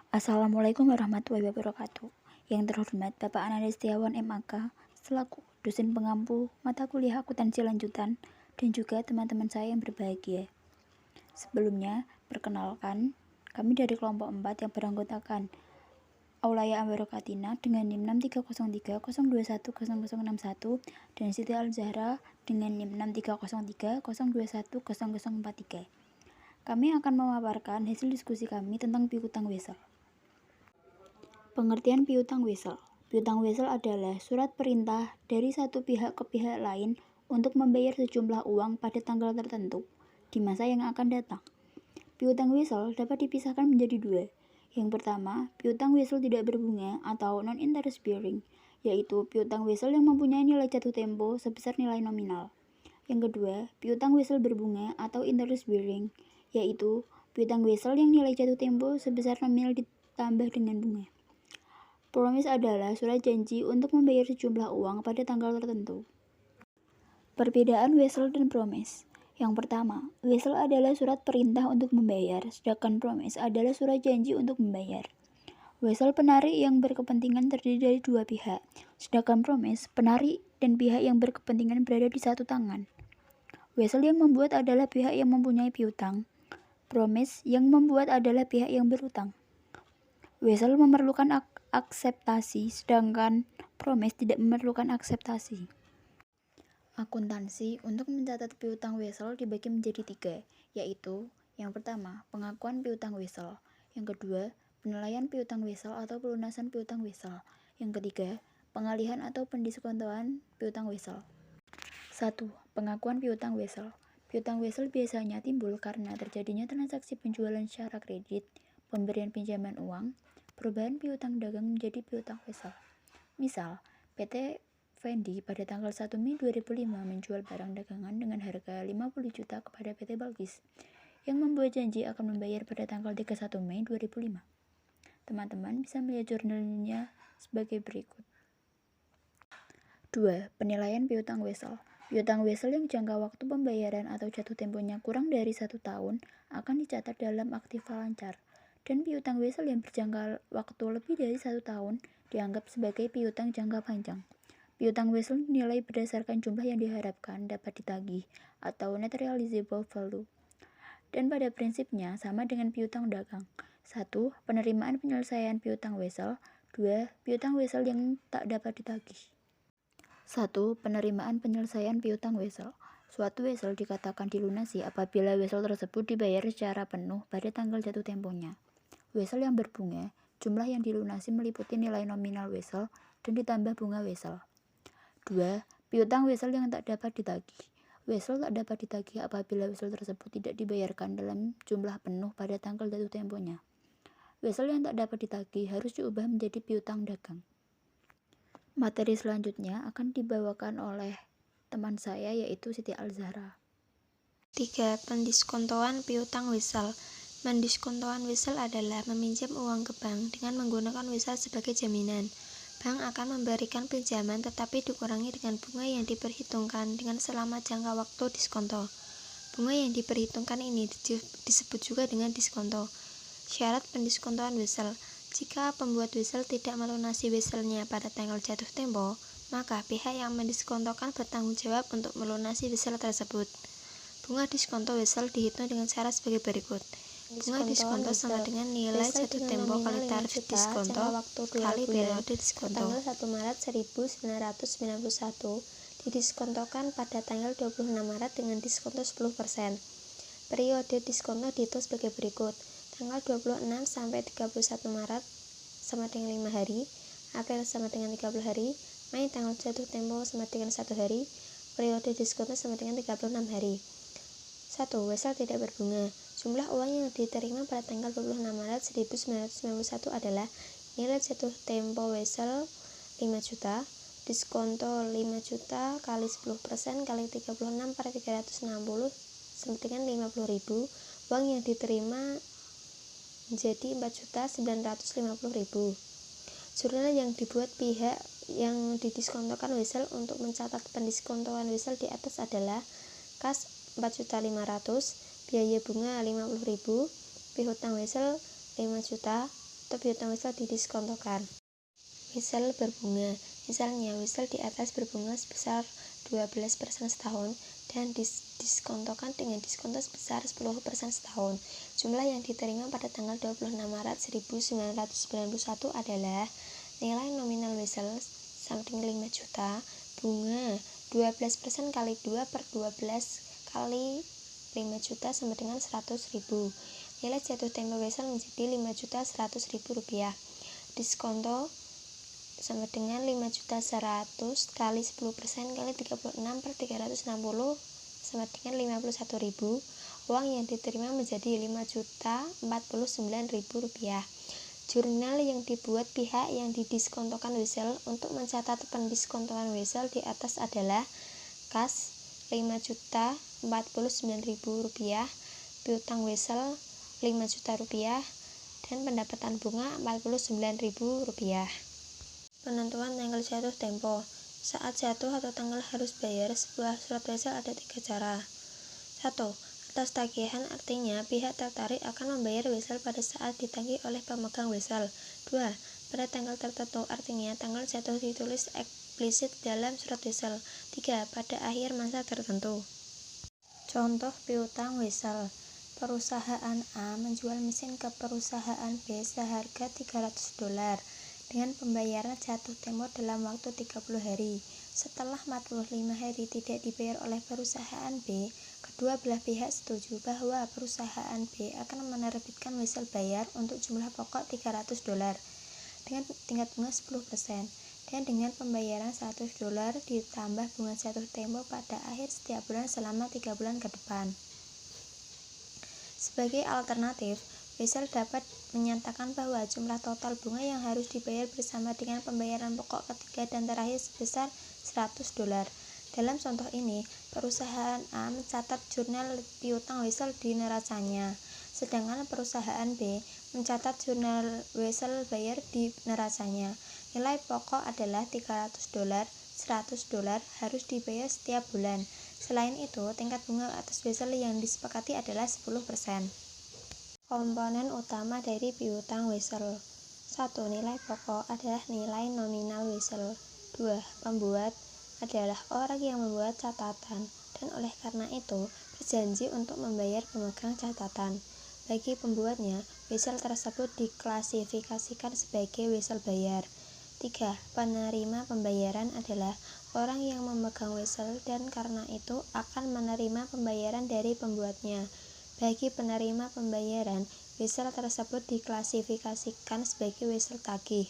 Assalamualaikum warahmatullahi wabarakatuh. Yang terhormat Bapak Ananda Setiawan MAK, selaku dosen pengampu mata kuliah akuntansi lanjutan, dan juga teman-teman saya yang berbahagia. Sebelumnya, perkenalkan, kami dari kelompok 4 yang beranggotakan Aulaya Ambarokatina dengan NIM 6303 021 0061 dan Siti Al-Zahra dengan NIM 6303 021 0043. Kami akan memaparkan hasil diskusi kami tentang piutang wesel. Pengertian piutang wesel. Piutang wesel adalah surat perintah dari satu pihak ke pihak lain untuk membayar sejumlah uang pada tanggal tertentu di masa yang akan datang. Piutang wesel dapat dipisahkan menjadi dua. Yang pertama, piutang wesel tidak berbunga atau non-interest bearing, yaitu piutang wesel yang mempunyai nilai jatuh tempo sebesar nilai nominal. Yang kedua, piutang wesel berbunga atau interest bearing, yaitu piutang wesel yang nilai jatuh tempo sebesar nominal ditambah dengan bunga. Promise adalah surat janji untuk membayar sejumlah uang pada tanggal tertentu. Perbedaan wesel dan promise. Yang pertama, wesel adalah surat perintah untuk membayar, sedangkan promise adalah surat janji untuk membayar. Wesel penarik yang berkepentingan terdiri dari dua pihak, sedangkan promise penarik dan pihak yang berkepentingan berada di satu tangan. Wesel yang membuat adalah pihak yang mempunyai piutang. Promise yang membuat adalah pihak yang berutang. Wesel memerlukan akseptasi, sedangkan promise tidak memerlukan akseptasi. Akuntansi untuk mencatat piutang wesel dibagi menjadi tiga, yaitu yang pertama, pengakuan piutang wesel, yang kedua, penilaian piutang wesel atau pelunasan piutang wesel, yang ketiga, pengalihan atau pendiskontoan piutang wesel. 1. Pengakuan piutang wesel. Piutang wesel biasanya timbul karena terjadinya transaksi penjualan secara kredit, pemberian pinjaman uang, perubahan piutang dagang menjadi piutang wesel. Misal, PT Fendi pada tanggal 1 Mei 2005 menjual barang dagangan dengan harga 50 juta kepada PT Balkis yang membuat janji akan membayar pada tanggal 31 Mei 2005. Teman-teman bisa melihat jurnalnya sebagai berikut. 2. Penilaian piutang wesel. Piutang wesel yang jangka waktu pembayaran atau jatuh temponya kurang dari 1 tahun akan dicatat dalam aktiva lancar, dan piutang wesel yang berjangka waktu lebih dari 1 tahun dianggap sebagai piutang jangka panjang. Piutang wesel dinilai berdasarkan jumlah yang diharapkan dapat ditagih atau net realizable value, dan pada prinsipnya sama dengan piutang dagang. 1. Penerimaan penyelesaian piutang wesel. 2. Piutang wesel yang tak dapat ditagih. 1. Penerimaan penyelesaian piutang wesel. Suatu wesel dikatakan dilunasi apabila wesel tersebut dibayar secara penuh pada tanggal jatuh temponya. Wesel yang berbunga, jumlah yang dilunasi meliputi nilai nominal wesel dan ditambah bunga wesel. 2. Piutang wesel yang tak dapat ditagih. Wesel tak dapat ditagih apabila wesel tersebut tidak dibayarkan dalam jumlah penuh pada tanggal jatuh temponya. Wesel yang tak dapat ditagih harus diubah menjadi piutang dagang. Materi selanjutnya akan dibawakan oleh teman saya yaitu Siti Al-Zahra. 3. Pendiskontoan piutang wesel. Mendiskontoan wesel adalah meminjam uang ke bank dengan menggunakan wesel sebagai jaminan. Bank akan memberikan pinjaman tetapi dikurangi dengan bunga yang diperhitungkan dengan selama jangka waktu diskonto. Bunga yang diperhitungkan ini disebut juga dengan diskonto. Syarat pendiskontoan wesel. Jika pembuat wesel tidak melunasi weselnya pada tanggal jatuh tempo, maka pihak yang mendiskontokan bertanggung jawab untuk melunasi wesel tersebut. Bunga diskonto wesel dihitung dengan cara sebagai berikut. Bunga diskonto sama dengan nilai jatuh tempo kali tarif diskonto kali periode diskonto. Tanggal 1 Maret 1991 didiskontokan pada tanggal 26 Maret dengan diskonto 10%. Periode diskonto dihitung sebagai berikut. Tanggal 26 sampai 31 Maret sama dengan 5 hari, April sama dengan 30 hari, Mei tanggal jatuh tempo sama dengan 1 hari, periode diskonto sama dengan 36 hari. 1. Wesel tidak berbunga. Jumlah uang yang diterima pada tanggal 26 Maret 1991 adalah nilai jatuh tempo wesel 5 juta, diskonto 5 juta kali 10% kali 36 per 360 sama dengan 50.000. Uang yang diterima menjadi 4.950.000. Jurnal yang dibuat pihak yang didiskontokan wesel untuk mencatat pendiskontoan wesel di atas adalah kas 4.500.000, biaya bunga 50.000, piutang wesel 5 juta, untuk piutang wesel didiskontokan. Wesel berbunga, misalnya wesel di atas berbunga sebesar 12% setahun dan diskontokan dengan diskonto sebesar 10% setahun. Jumlah yang diterima pada tanggal 26 Maret 1991 adalah nilai nominal wesel something 5 juta, bunga 12% kali 2 per 12 kali 5 juta sama dengan 100.000. Nilai jatuh tempo wesel menjadi 5.100.000 rupiah. Diskonto sama dengan 5.100 kali 10% kali 36 per 360 sama dengan 51.000. Uang yang diterima menjadi 5.049.000 rupiah. Jurnal yang dibuat pihak yang didiskontokan wesel untuk mencatat pendiskontoan wesel di atas adalah kas 5.049.000 rupiah, piutang wesel 5 juta rupiah, dan pendapatan bunga 49.000 rupiah. Penentuan tanggal jatuh tempo. Saat jatuh atau tanggal harus bayar sebuah surat wesel ada 3 cara. 1. Atas tagihan, artinya pihak tertarik akan membayar wesel pada saat ditagih oleh pemegang wesel. 2. Pada tanggal tertentu, artinya tanggal jatuh ditulis eksplisit dalam surat wesel. 3. Pada akhir masa tertentu. Contoh piutang wesel. Perusahaan A menjual mesin ke perusahaan B seharga $300 dengan pembayaran jatuh tempo dalam waktu 30 hari. Setelah 45 hari tidak dibayar oleh perusahaan B, kedua belah pihak setuju bahwa perusahaan B akan menerbitkan wesel bayar untuk jumlah pokok $300 dengan tingkat bunga 10% dan dengan pembayaran $100 ditambah bunga jatuh tempo pada akhir setiap bulan selama 3 bulan ke depan. Sebagai alternatif, wesel dapat menyatakan bahwa jumlah total bunga yang harus dibayar bersama dengan pembayaran pokok ketiga dan terakhir sebesar $100. Dalam contoh ini, perusahaan A mencatat jurnal piutang wesel di neracanya, sedangkan perusahaan B mencatat jurnal wesel bayar di neracanya. Nilai pokok adalah $300, $100 harus dibayar setiap bulan. Selain itu, tingkat bunga atas wesel yang disepakati adalah 10%. Komponen utama dari piutang wesel. 1. Nilai pokok adalah nilai nominal wesel. 2. Pembuat adalah orang yang membuat catatan dan oleh karena itu berjanji untuk membayar pemegang catatan. Bagi pembuatnya, wesel tersebut diklasifikasikan sebagai wesel bayar. 3. Penerima pembayaran adalah orang yang memegang wesel dan karena itu akan menerima pembayaran dari pembuatnya. Bagi penerima pembayaran, wesel tersebut diklasifikasikan sebagai wesel tagih.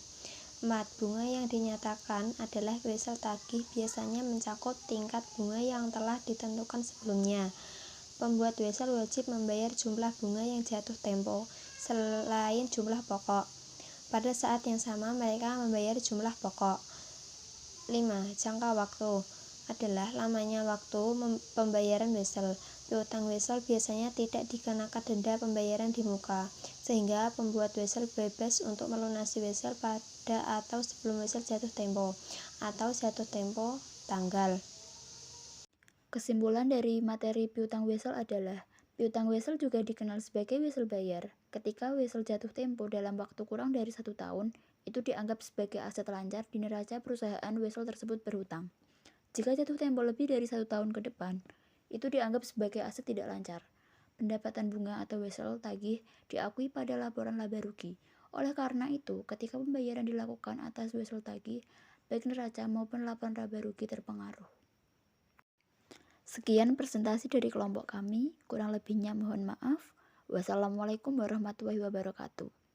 4. Bunga yang dinyatakan adalah wesel tagih biasanya mencakup tingkat bunga yang telah ditentukan sebelumnya. Pembuat wesel wajib membayar jumlah bunga yang jatuh tempo selain jumlah pokok. Pada saat yang sama mereka membayar jumlah pokok. 5. Jangka waktu adalah lamanya waktu pembayaran wesel. Piutang wesel biasanya tidak dikenakan denda pembayaran di muka, sehingga pembuat wesel bebas untuk melunasi wesel pada atau sebelum wesel jatuh tempo, atau jatuh tempo tanggal. Kesimpulan dari materi piutang wesel adalah, piutang wesel juga dikenal sebagai wesel bayar. Ketika wesel jatuh tempo dalam waktu kurang dari 1 tahun, itu dianggap sebagai aset lancar di neraca perusahaan wesel tersebut berhutang. Jika jatuh tempo lebih dari 1 tahun ke depan, itu dianggap sebagai aset tidak lancar. Pendapatan bunga atau wesel tagih diakui pada laporan laba rugi. Oleh karena itu, ketika pembayaran dilakukan atas wesel tagih, baik neraca maupun laporan laba rugi terpengaruh. Sekian presentasi dari kelompok kami, kurang lebihnya mohon maaf. Wassalamualaikum warahmatullahi wabarakatuh.